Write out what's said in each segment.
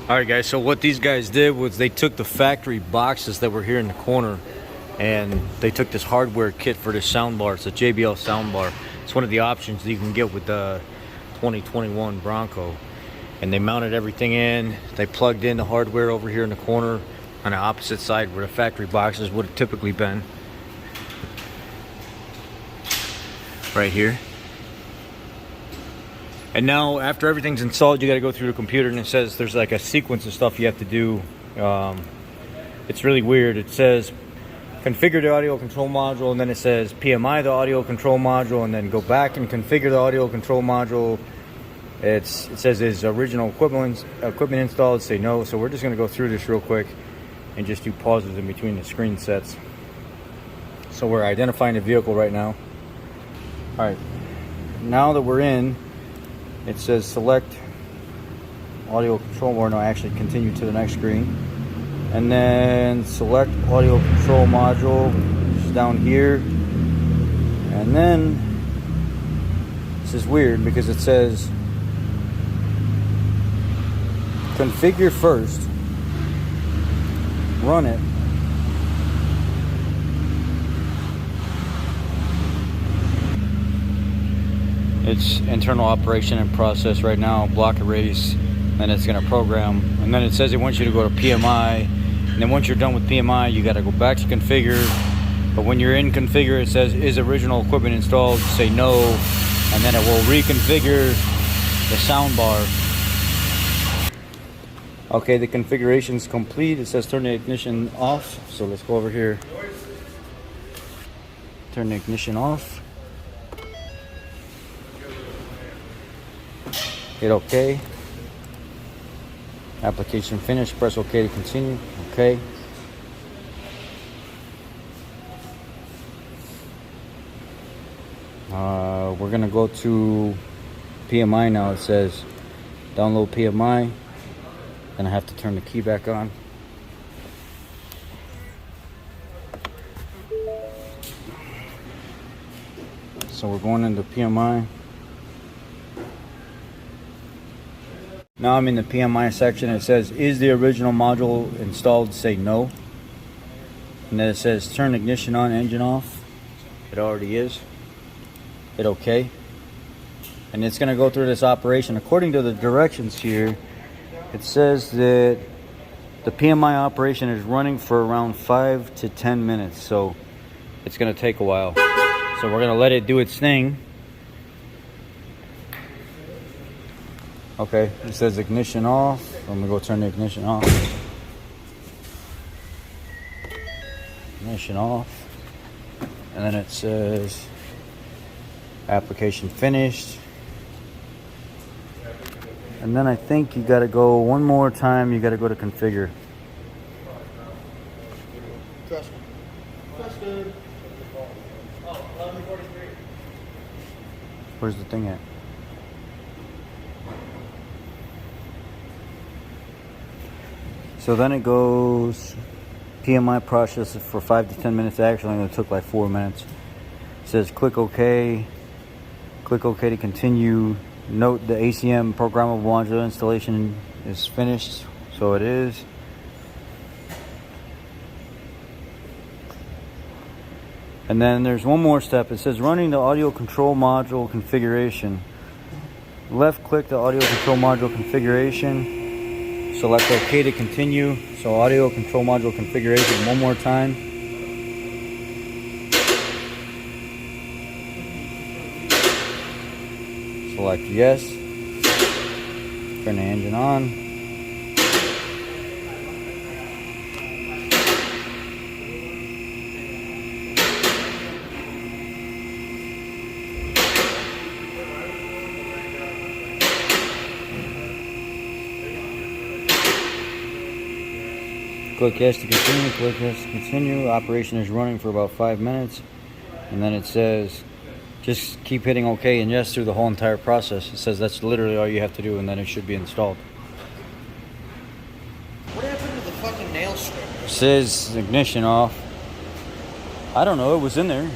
All right, guys, so what these guys did was they took the factory boxes that were here in the corner and they took this hardware kit for this soundbar. It's a JBL soundbar. It's one of the options that you can get with the 2021 Bronco. And they mounted everything in. They plugged in the hardware over here in the corner on the opposite side where the factory boxes would have typically been. Right here. And now, after everything's installed, you got to go through the computer, and it says there's like a sequence of stuff you have to do. It's really weird. It says configure the audio control module, and then it says PMI the audio control module, and then go back and configure the audio control module. It says is original equipment installed. Say no. So we're just going to go through this real quick and just do pauses in between the screen sets. So we're identifying the vehicle right now. All right. Now that we're in, it says select audio control, or no, actually continue to the next screen. And then select audio control module, which is down here. And then, this is weird because it says configure first, run it. It's internal operation and process right now, block erase, and it's going to program. And then it says it wants you to go to PMI. And then once you're done with PMI, you got to go back to configure. But when you're in configure, it says is original equipment installed? Say no. And then it will reconfigure the soundbar. Okay, the configuration is complete. It says turn the ignition off. So let's go over here. Turn the ignition off. Hit OK. Application finished. Press OK to continue. OK. We're gonna go to PMI now. It says download PMI. Then I have to turn the key back on. So we're going into PMI. Now I'm in the PMI section. It says, is the original module installed? Say no. And then it says, turn ignition on, engine off. It already is. Hit OK. And it's going to go through this operation. According to the directions here, it says that the PMI operation is running for around 5 to 10 minutes. So it's going to take a while. So we're going to let it do its thing. Okay, it says ignition off. I'm gonna go turn the ignition off. Ignition off. And then it says application finished. And then I think you gotta go one more time, you gotta go to configure. Trusted. Oh, 11:43. Where's the thing at? So then it goes PMI process for 5 to 10 minutes. Actually, it took like 4 minutes. It says click OK. Click OK to continue. Note the ACM programmable module installation is finished. So it is. And then there's one more step. It says running the audio control module configuration. Left click the audio control module configuration. Select OK to continue. So audio control module configuration one more time. Select yes. Turn the engine on. Click yes to continue, click yes to continue. Operation is running for about 5 minutes. And then it says, just keep hitting OK and yes through the whole entire process. It says that's literally all you have to do, and then it should be installed. What happened to the fucking nail strip? It says ignition off. I don't know, it was in there.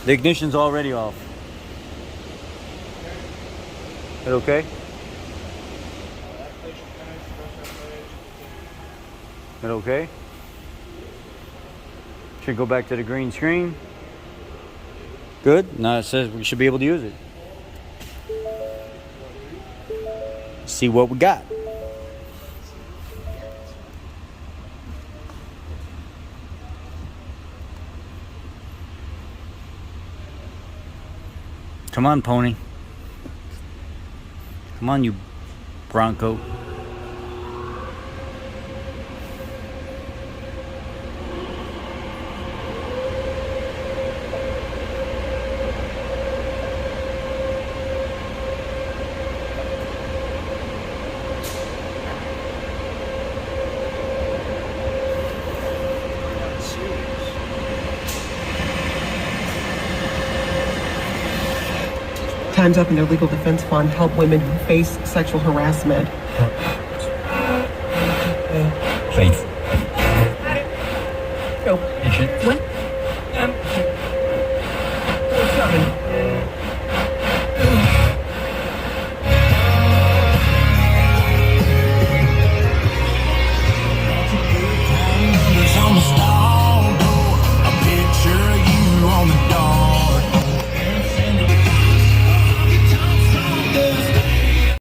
The ignition's already off. Is it okay? That okay? Should go back to the green screen. Good. Now it says we should be able to use it. See what we got. Come on, pony. Come on, you Bronco. Time's Up and their legal defense fund help women who face sexual harassment. Faith. Go. Patient. What?